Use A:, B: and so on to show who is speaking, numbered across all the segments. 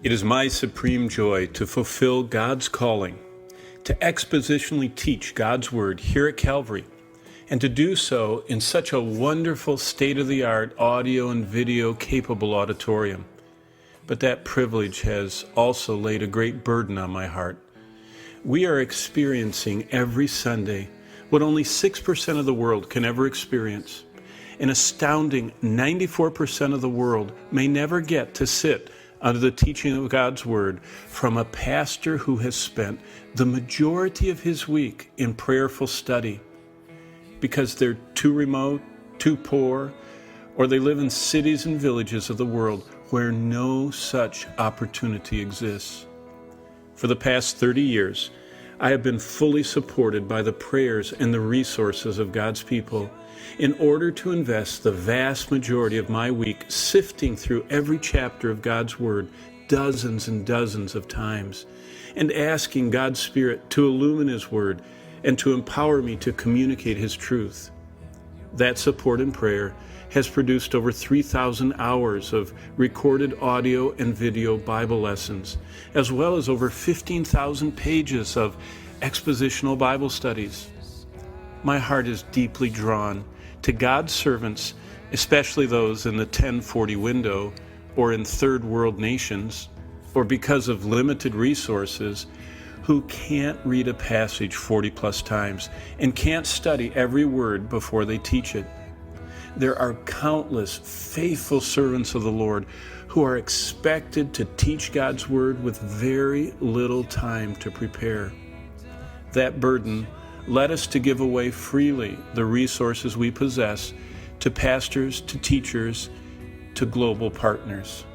A: It is my supreme joy to fulfill God's calling, to expositionally teach God's Word here at Calvary, and to do so in such a wonderful state-of-the-art audio and video capable auditorium. But that privilege has also laid a great burden on my heart. We are experiencing every Sunday what only 6% of the world can ever experience. An astounding 94% of the world may never get to sit under the teaching of God's Word from a pastor who has spent the majority of his week in prayerful study because they're too remote, too poor, or they live in cities and villages of the world where no such opportunity exists. For the past 30 years, I have been fully supported by the prayers and the resources of God's people in order to invest the vast majority of my week sifting through every chapter of God's Word dozens and dozens of times and asking God's Spirit to illumine His Word and to empower me to communicate His truth. That support and prayer has produced over 3,000 hours of recorded audio and video Bible lessons, as well as over 15,000 pages of expositional Bible studies. My heart is deeply drawn to God's servants, especially those in the 1040 window or in third world nations, or because of limited resources, who can't read a passage 40 plus times and can't study every word before they teach it. There are countless faithful servants of the Lord who are expected to teach God's Word with very little time to prepare. That burden led us to give away freely the resources we possess to pastors, to teachers, to global partners.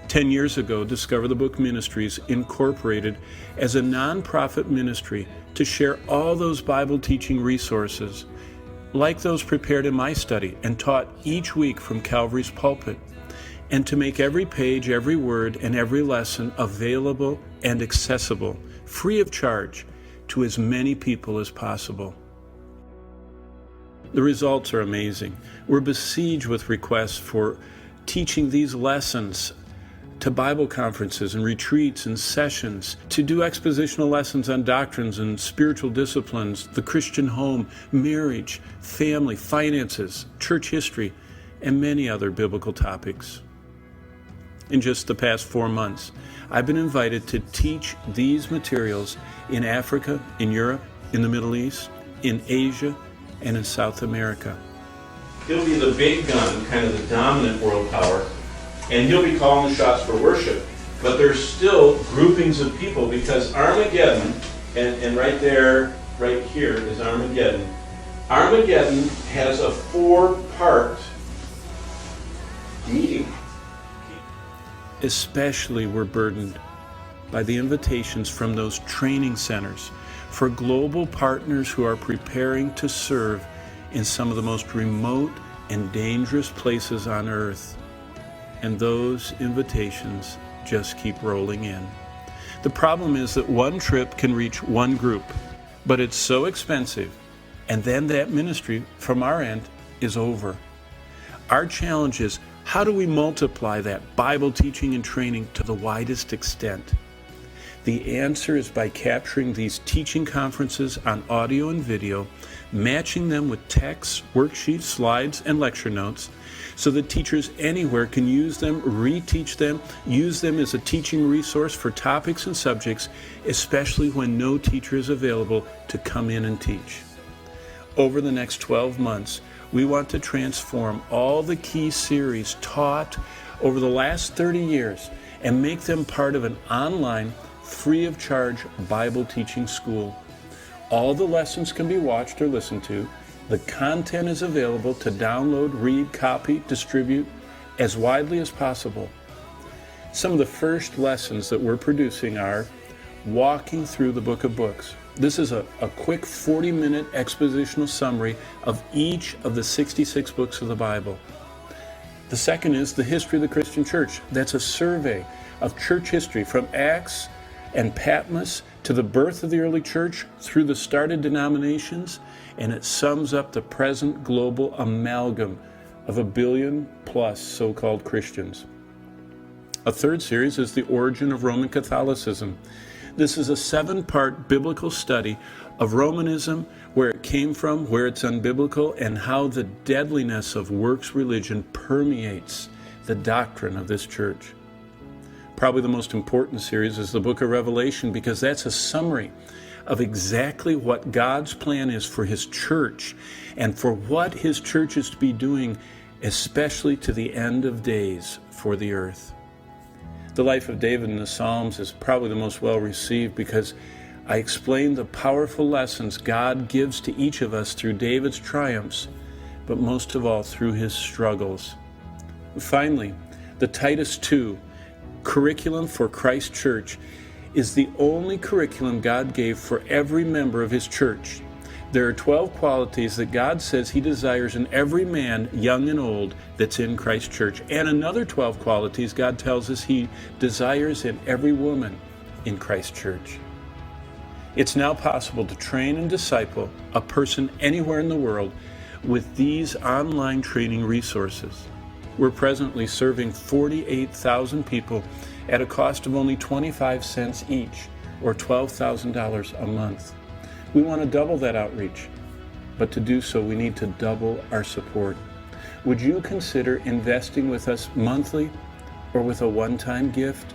A: 10 years ago, Discover the Book Ministries incorporated as a nonprofit ministry to share all those Bible teaching resources, like those prepared in my study and taught each week from Calvary's pulpit, and to make every page, every word, and every lesson available and accessible, free of charge, to as many people as possible. The results are amazing. We're besieged with requests for teaching these lessons to Bible conferences and retreats and sessions, to do expositional lessons on doctrines and spiritual disciplines, the Christian home, marriage, family, finances, church history, and many other biblical topics. In just the past 4 months, I've been invited to teach these materials in Africa, in Europe, in the Middle East, in Asia, and in South America. He'll be the big gun, kind of the dominant world power, and he'll be calling the shots for worship. But there's still groupings of people because Armageddon, and right there, right here is Armageddon. Armageddon has a 4-part meeting. Especially we're burdened by the invitations from those training centers for global partners who are preparing to serve in some of the most remote and dangerous places on earth. And those invitations just keep rolling in. The problem is that one trip can reach one group, but it's so expensive, and then that ministry from our end is over. Our challenge is, how do we multiply that Bible teaching and training to the widest extent? The answer is by capturing these teaching conferences on audio and video, matching them with texts, worksheets, slides, and lecture notes, so that teachers anywhere can use them, reteach them, use them as a teaching resource for topics and subjects, especially when no teacher is available to come in and teach. Over the next 12 months, we want to transform all the key series taught over the last 30 years and make them part of an online, free of charge Bible teaching school. All the lessons can be watched or listened to. The content is available to download, read, copy, distribute as widely as possible. Some of the first lessons that we're producing are walking through the book of books. This is a quick 40-minute expositional summary of each of the 66 books of the Bible. The second is the history of the Christian church. That's a survey of church history from Acts and Patmos to the birth of the early church through the started denominations, and it sums up the present global amalgam of 1 billion plus so-called Christians. A third series is The Origin of Roman Catholicism. This is a 7-part biblical study of Romanism, where it came from, where it's unbiblical, and how the deadliness of works religion permeates the doctrine of this church. Probably the most important series is the book of Revelation, because that's a summary of exactly what God's plan is for his church and for what his church is to be doing, especially to the end of days for the earth. The life of David in the Psalms is probably the most well received, because I explain the powerful lessons God gives to each of us through David's triumphs, but most of all through his struggles. Finally, the Titus 2 curriculum for Christ Church is the only curriculum God gave for every member of his church. There are 12 qualities that God says he desires in every man, young and old, that's in Christ Church. And another 12 qualities God tells us he desires in every woman in Christ Church. It's now possible to train and disciple a person anywhere in the world with these online training resources. We're presently serving 48,000 people at a cost of only 25 cents each, or $12,000 a month. We want to double that outreach, but to do so we need to double our support. Would you consider investing with us monthly or with a one-time gift?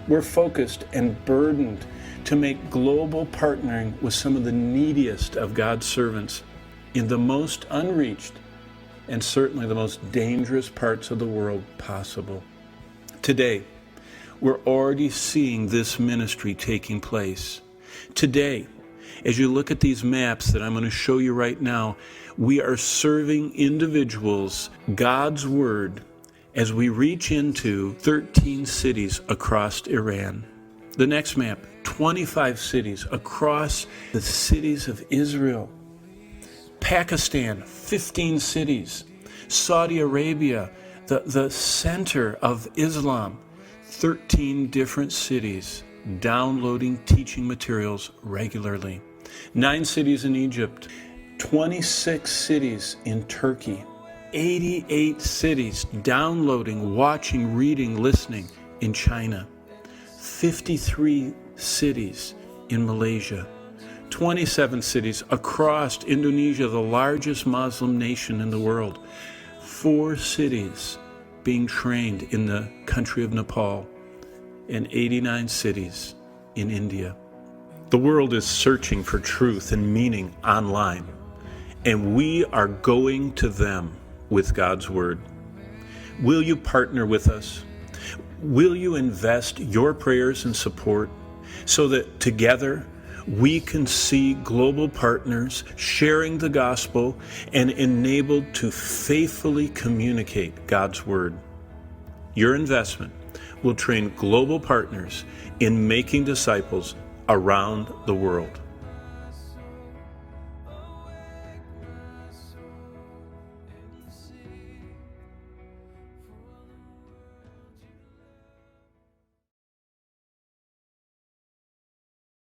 A: We're focused and burdened to make global partnering with some of the neediest of God's servants in the most unreached and certainly the most dangerous parts of the world possible. Today, we're already seeing this ministry taking place. Today, as you look at these maps that I'm going to show you right now, we are serving individuals God's Word as we reach into 13 cities across Iran. The next map, 25 cities across the cities of Israel. Pakistan, 15 cities. Saudi Arabia, the center of Islam, 13 different cities downloading teaching materials regularly. 9 cities in Egypt, 26 cities in Turkey, 88 cities downloading, watching, reading, listening in China, 53 cities in Malaysia, 27 cities across Indonesia, the largest Muslim nation in the world, 4 cities being trained in the country of Nepal, and 89 cities in India. The world is searching for truth and meaning online, and we are going to them with God's Word. Will you partner with us? Will you invest your prayers and support so that together we can see global partners sharing the gospel and enabled to faithfully communicate God's Word? Your investment will train global partners in making disciples around the world.